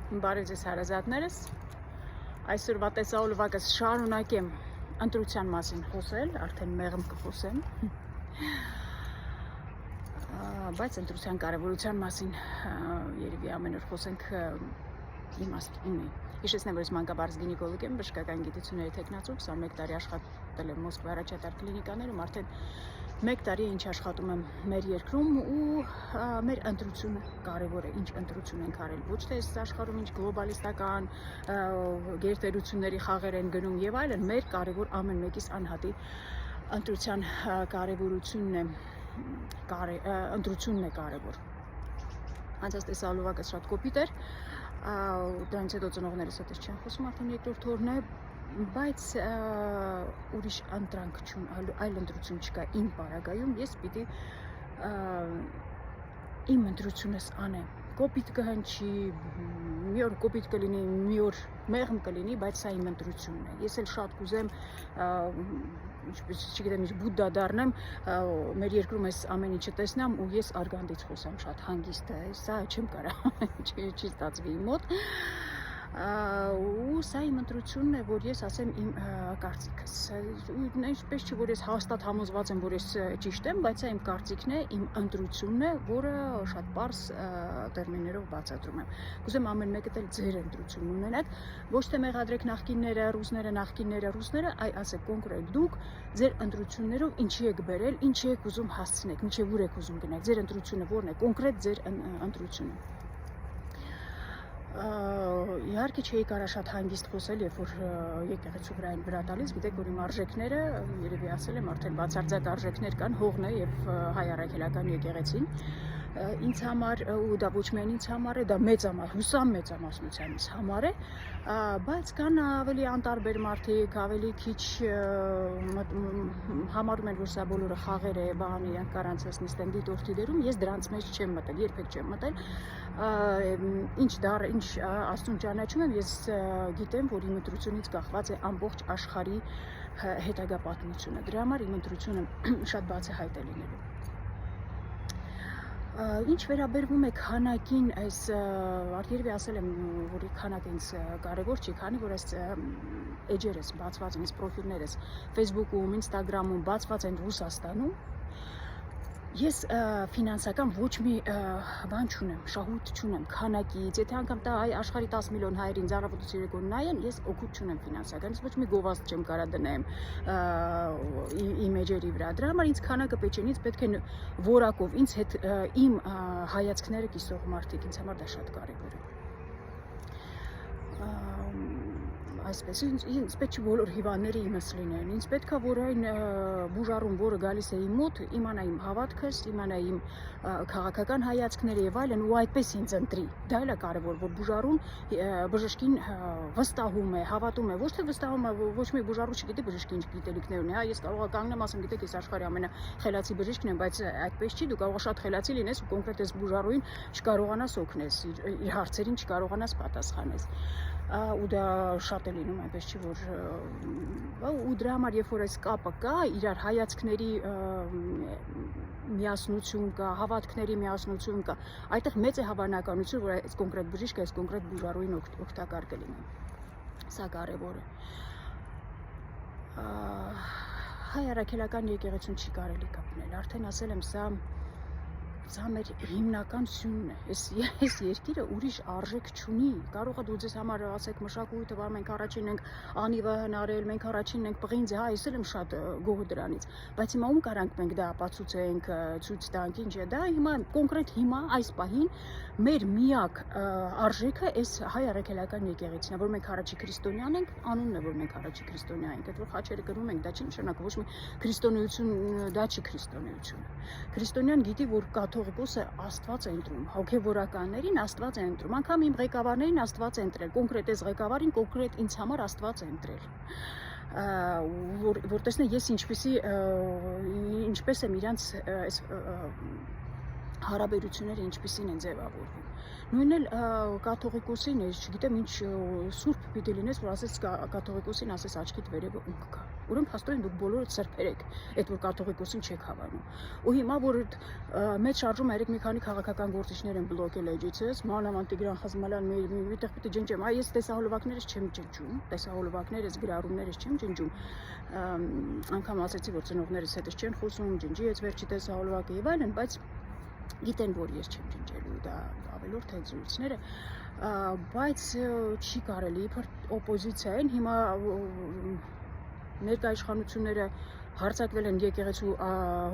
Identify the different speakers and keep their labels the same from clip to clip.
Speaker 1: Բարև ձեզ հարազատներս, այսօրվա տեսահոլովակս շարունակեմ ընտրության մասին խոսել, արդեն մեղմ կխոսեմ, բայց ընտրության կարևորության մասին երևի ամեն օր խոսենք իմաստ ունի։ Հիշեցնեմ, որ ես մանկաբարձ գինեկոլոգ եմ, բժշկական գիտությունների թեկնածու, 21 տարի աշխատել եմ Մոսկվայի առաջատար կլինիկաներում, արդեն 1 տարի ինչ աշխատում եմ մեր երկրում ու մեր ընտրությունը կարևոր է, ինչ ընտրություն ենք արել, ոչ թե այս աշխարհում ինչ գլոբալիստական գերտերությունների խաղեր են գնում եւ այլն, մեր կարևոր ամեն մեկիս անհատի ընտրության կարևորությունն է, ընտրությունն է կարևոր։ Անցած տեսահոլովակը շատ կոպիտ էր, դրանից հետո ծնողներս հետս չեն խոսում, արդեն երկրորդ օրն է, բայց ուրիշ ընտրանք չուն, այլ ընտրություն չկա իմ պարագայում, ես պիտի իմ ընտրությունս անեմ, կոպիտ կհնչի, մի օր կոպիտ կլինի, մի օր մեղմ կլինի, բայց սա իմ ընտրությունն է, ես էլ շատ կուզեմ, չգիտեմ, բուդդա դառնեմ, մեր երկրում այս ամեն ինչը տեսնեմ ու ես արգանդից խոսեմ շատ հանգիստ, սա չեմ կարող, չի ստացվի իմ մոտ, ու սա իմ ընտրությունն է, որ ես ասեմ իմ կարծիքս, ինչպես չի, որ ես հաստատ համոզված եմ, որ ես ճիշտ եմ, բայց սա իմ կարծիքն է, իմ ընտրությունն է, որը շատ պարզ տերմիններով բացատրում եմ։ Կուզեմ ամեն մեկը էլ ձեր ընտրությունն ունենաք, ոչ թե մեղադրեք նախկինները, ռուսները, այ ասեք կոնկրետ դուք ձեր ընտրություններով ինչի եք բերել, ինչի եք ուզում հասցնեք, մինչև ուր եք ուզում գնալ, ձեր ընտրությունը որն է, կոնկրետ ձեր ընտրությունը։ Իհարկե չէի կարա շատ հանգիստ խոսել, երբ որ եկեղեցու վրա տալիս, գիտեք, որ իմ արժեքները, երևի ասել եմ, արդեն բացարձակ արժեքներ կան, հողն է եւ հայ առաքելական եկեղեցին, ինձ համար ու դա ոչ միայն ինձ համար է, դա հուսամ մեծամասնության ինձ համար է, բայց կան ավելի անտարբեր մարդիկ, ավելի քիչ համարում են, որ սա բոլորը խաղեր է, բան իրանք կարանցես նստեն դիտորդի դերում, ես դրանց մեջ չեմ մտել, երբեք չեմ մտել, ինչ Աստծուն ճանաչում եմ, ես գիտեմ, որ իմ ընտրությունից կախված է ամբողջ աշխարհի հետագա պատմությունը, դրա համար իմ ընտրությունը շատ բացահայտ է լինելու։ Ինչ վերաբերվում է քանակին, այս երևի ասել եմ, որ քանակը ինձ կարևոր չի, քանի որ այս էջերս բացված են, այս պրոֆիլներս Facebook-ում, Instagram-ում բացված են Ռուսաստանում, ես ֆինանսական ոչ մի բան չունեմ, շահույթ չունեմ, քանակից, եթե անգամ տա աշխարհի 10 միլիոն հայերին ծառայություն երեկոն նայեն, ես օգուտ չունեմ ֆինանսական, ես ոչ մի գովազդ չեմ կարա դնեմ իմ էջերի վրա, դրա համար ինձ քանակը պետք չէ, ինձ պետք է որակով, ինձ հետ իմ հայացքները կիսող մարդիկ, ինձ համար դա շատ կարևոր է։ Այսպես, ինձ պետք չի բոլոր հիվանդները իմս լինեն, ինձ պետք է որ այն բուժառուն, որը գալիս է իմ մոտ, իմանա իմ հավատքս, իմանա իմ քաղաքական հայացքները եւ այլն ու այդպես ինձ ընտրի։ Դա էլ է կարևոր, որ բուժառուն բժշկին վստահում է, հավատում է, ոչ թե վստահում է, ոչ մի բուժառու չգիտի բժշկի ինչ գիտելիքներ ունի, հա, ես կարող եմ կանգնեմ ասեմ, գիտեք, ես աշխարհի ամենախելացի բժիշկն եմ, բայց այդպես չի, դու կարող ես շատ խելացի լինես ու կոնկրետ այս բուժառուին չկարողանաս օգնես, իր հարցերին չկարողանաս պատասխանես։ Ու դա շատ է լինում, այնպես չի, որ ու դրա համար, երբ որ այս կապը կա, իրար հայացքների միասնություն կա, հավատքների միասնություն կա, այդտեղ մեծ է հավանականություն, որ այս կոնկրետ բժիշկը, այս կոնկրետ բուժառուին օգտակար կլինի։ Սա կարևոր է։ Հայ առաքելական եկեղեցուն չի կարելի կապնել, արդեն ասել եմ, սա մեր հիմնական սյունն է, այս երկիրը ուրիշ արժեք չունի, կարող է դու ձեզ համար ասեք մշակույթը, որ մենք առաջինն ենք անիվը հնարել, մենք առաջինն ենք պղինձը, հա, ես էլ եմ շատ գոհ դրանից, բայց հիմա ում կարանք մենք դա ապացուցենք, ցույց տանք, ինչ է, դա հիմա կոնկրետ հիմա այս պահին մեր միակ արժեքը այս հայ առաքելական եկեղեցին է, որ մենք առաջի քրիստոնյան ենք, անունն է, որ մենք առաջի քրիստոնյա ենք, այդ որ խաչերը կրում ենք, դա չի նշանակում, ոչ մի քրիստոնեություն, դա չի քրիստոնեությունը։ Քրիստոնյան գիտի, որ կաթողիկոսը Աստված է ընտրում, հոգևորականներին Աստված է ընտրում, անգամ իմ ղեկավարներին Աստված է ընտրել, կոնկրետ այս ղեկավարին կոնկրետ ինձ համար Աստված է ընտրել, որ տեսնե ես ինչպես եմ իրանց հարաբերությունները ինչպիսին են ձևավորվում։ Նույնն էլ կաթողիկոսին է, չգիտեմ ինչ սուրբ պիտի լինես, որ ասես կաթողիկոսին ասես աչքիդ վերևը ունք կա։ Ուրեմն փաստորեն դուք բոլորը սրբեր եք, այդ որ կաթողիկոսին չեք հավանում։ Ու հիմա որ մեծ շարժում երեք մի քանի քաղաքական գործիչներ են բլոկել էջիցս, մանավանդ Տիգրան Խազմալյան միտեղ պիտի ջնջեմ, այ ես տեսահոլովակներս չեմ ջնջում, տեսահոլովակներս գրառումներս չեմ ջնջում։ Անգամ ասացի, որ ծնողներս հետս չեն խոսում, ջնջի այս վերջի տեսահոլովակը եւ այլն, բայց գիտեն, որ ես չեմ ջնջելու, դա ավելորդ է զրույցները, բայց չի կարելի, իբր օպոզիցիա են, հիմա ներկա իշխանությունները հարձակվել են եկեղեցու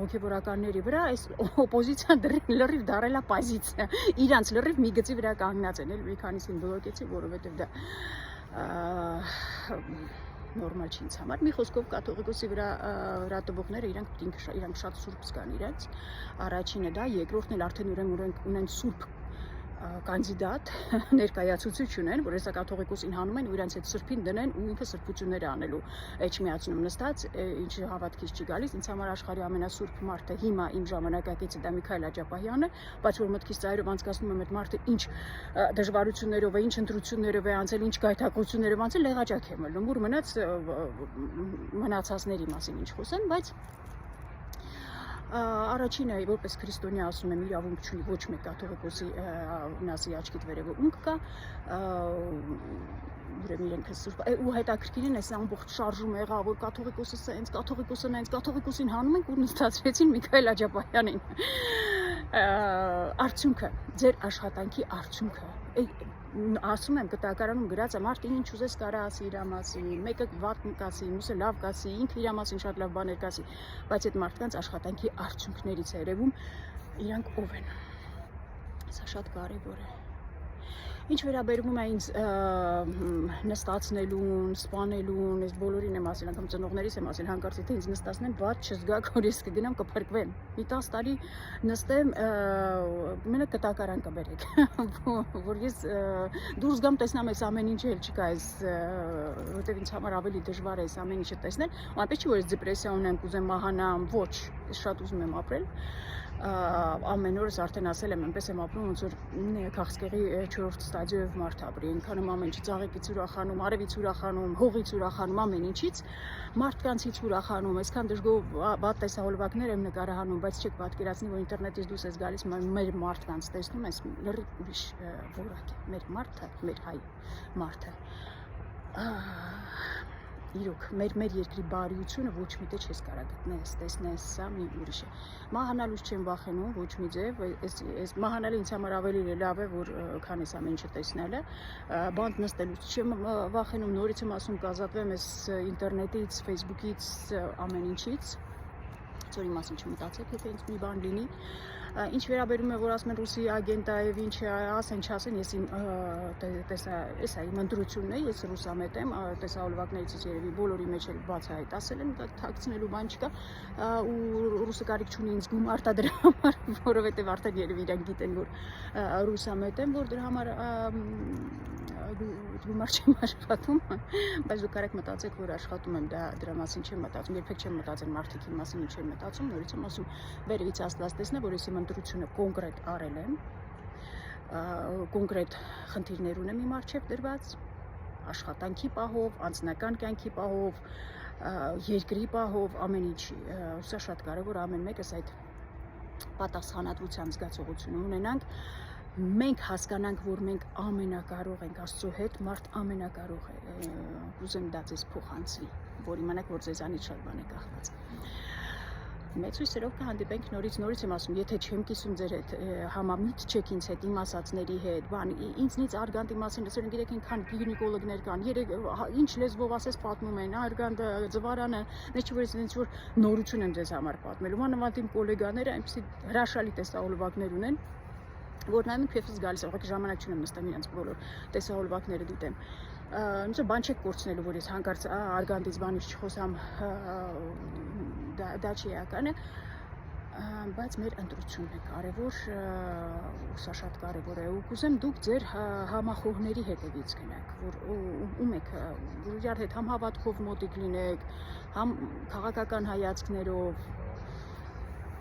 Speaker 1: հոգևորականների վրա, այս օպոզիցիան լրիվ դարել է պոզիցիա, իրանց լրիվ մի գծի վրա կանգնած են, մի քանիսին բլոկեցի, որովհետև դա նորմալ չի ինձ համար։ Մի խոսքով կաթողիկոսի վրա տվողները իրանք շատ սուրբ զգան իրենց։ Առաջինը դա, երկրորդն էլ արդեն ունեն սուրբ կանդիդատ ներկայացուցիչ ունեն, որ հեսա կաթողիկոսին հանում են ու իրենց այդ սրբին դնեն ու ինքը սրբությունները անելու էջմիածնում նստած, ինչը հավատքից չի գալիս։ Ինձ համար աշխարհի ամենասուրբ մարդը հիմա իմ ժամանակակիցը դա Միքայել Աջապահյանն է, բայց որ մտքից ծայրով անցկացնում եմ այդ մարդը ինչ դժվարություններով է, ինչ ընտրություններով է անցել, ինչ գայթակղություններով անցել, լեղաճակ եմ ելնում, որ մնացածների մասին ինչ խոսեմ, բայց առաջինը որպես քրիստոնյա ասում եմ իրավունք չունի ոչ մեկ կաթողիկոսի նասի աչքիդ վերևը ունք կա ուրեմն իրենք սուրբ ու հետաքրքիր են այս ամբողջ շարժումը եղավ որ կաթողիկոսը սենց կաթողիկոսը նենց կաթողիկոսին հանում ենք ու նստացրեցին Միքայել Աջապահյանին արդյունքը ձեր աշխատանքի արդյունքը ասում եմ կտակարանում գրած է մարդը ինչ ուզես կարա ասի իր մասին, մեկը վատ կասի, մյուսը լավ կասի, ինքը իր մասին շատ լավ բաներ կասի, բայց այդ մարդկանց աշխատանքի արդյունքներից է երևում իրանք ով են։ Սա շատ կարևոր է։ Ինչ վերաբերվում է ինձ նստացնելուն, սպանելուն, ես բոլորին եմ ասել, անգամ ծնողներիս եմ ասել, հանկարծ եթե ինձ նստացնեն, ված չզգաք, որ ես կգնամ կփրկվեմ։ Մի 10 տարի նստեմ, մենակ կտակարան կբերեք, որ ես դուրս գամ տեսնամ այս ամեն ինչը էլ չկա, որտեղ ինձ համար ավելի դժվար է այս ամեն ինչը տեսնել, ու այնպես չի որ ես դեպրեսիա ունեմ, կուզեմ մահանամ, ոչ, ես շատ ուզում եմ ապրել։ Ամեն օրս արդեն ասել եմ, այնպես եմ ապրում, ոնց որ քաղցկեղի 4-րդ ստադիոյով մարդ ապրի, այնքան ամեն ինչ ծաղիկից ուրախանում, արևից ուրախանում, հողից ուրախանում, ամեն ինչից, մարդկանցից ուրախանում, այսքան դժգոհ վատ տեսահոլովակներ եմ նկարահանում, բայց չեք պատկերացնի, որ ինտերնետից դուրս ես գալիս, մեր մարդկանց տեսնում ես, լրիվ ուրիշ որակ է, մեր մարդը, մեր հայ մարդը։ Իրոք, մեր երկրի բարիությունը ոչ մի տեղ չես կարող գտնես, տեսնես, սա մի ուրիշ է։ Մահանալուց չեմ վախենում, ոչ մի ձև, այս մահանալը ինձ համար ավելի լավ է, որ քան այս ամեն ինչը տեսնելը։ Բանտ նստելուց չեմ վախենում, նորից եմ ասում, կազատվեմ այս ինտերնետից, Facebook-ից, ամեն ինչից։ Ծորի մասին չմտածեք, եթե ինձ մի բան լինի։ Ինչ վերաբերում է, որ ասում են ռուսի ագենտ է եւ ինչ ասեն, չասեն, ես իմ ընտրությունն է, ես ռուսամետ եմ, տեսահոլովակներից երևի բոլորի մեջ էլ բաց է այդ ասել եմ, թաքցնելու բան չկա, ու ռուսը կարիք չունի ինձ գումար տա դրա համար, որովհետեւ արդեն երևի իրանք գիտեն, որ ռուսամետ եմ, որ դրա համար գումար չեմ աշխատում, բայց դուք կարեք մտածեք, որ աշխատում եմ, դրա մասին չեմ մտածում, երբեք չեմ մտածել մարդիկի մասին ինչ եմ մտածում, նորից եմ ասում, վերևից Աստված տեսնե, որ ես իմ ընտրությունը կոնկրետ արել եմ, կոնկրետ խնդիրներ ունեմ իմ առջև դրված, աշխատանքի պահով, անձնական կյանքի պահով, երկրի պահով, ամեն ինչի, սա շատ կարևոր ամեն մեկս այդ պատասխանատվության զգացողությունը ունենանք, մենք հասկանանք, որ մենք ամենակարող ենք Աստծո հետ, մարդ ամենակարող է, ուզեմ դա ձեզ փոխանցի, որ իմանաք, որ ձեզանից շատ բան է կախված։ Մեծ հույսերով կհանդիպենք նորից եմ ասում, եթե չեմ կիսում ձեր հետ, համամիտ չեք ինձ հետ, իմ ասածների հետ, բան, ինձնից արգանդի մասին լսել, գիտեք այնքան գինեկոլոգներ կան, ինչ լեզվով ասես պատմում են, արգանդը, ձվարանը, նեջ որ ես ինչ որ նորություն եմ ձեզ համար պատմելու, մանավանդ իմ գոլեգաները այնպեսի հրաշալի տեսահոլովակներ ունեն, որ նայում եք եւս գալիս, ուղղակի ժամանակ չունեմ նստեմ իրենց բոլոր տեսահոլովակները դիտեմ։ Ինչ բան չեք կորցնելու, որ ես հանկարծ արգանդից բանից չխոսամ, դա չի էականը, բայց մեր ընտրությունն է կարևոր, սա շատ կարևոր է, ու կուզեմ դուք ձեր համախոհների հետևից գնաք, որ ում եք, որ իրար հետ համ հավատքով մոտիկ լինեք, համ քաղաքական հայացքներով,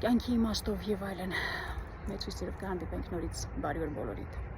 Speaker 1: կյանքի իմաստով եւ այլն։ մեծ հույսերով կհանդիպենք նորից, բարի օր բոլորիդ։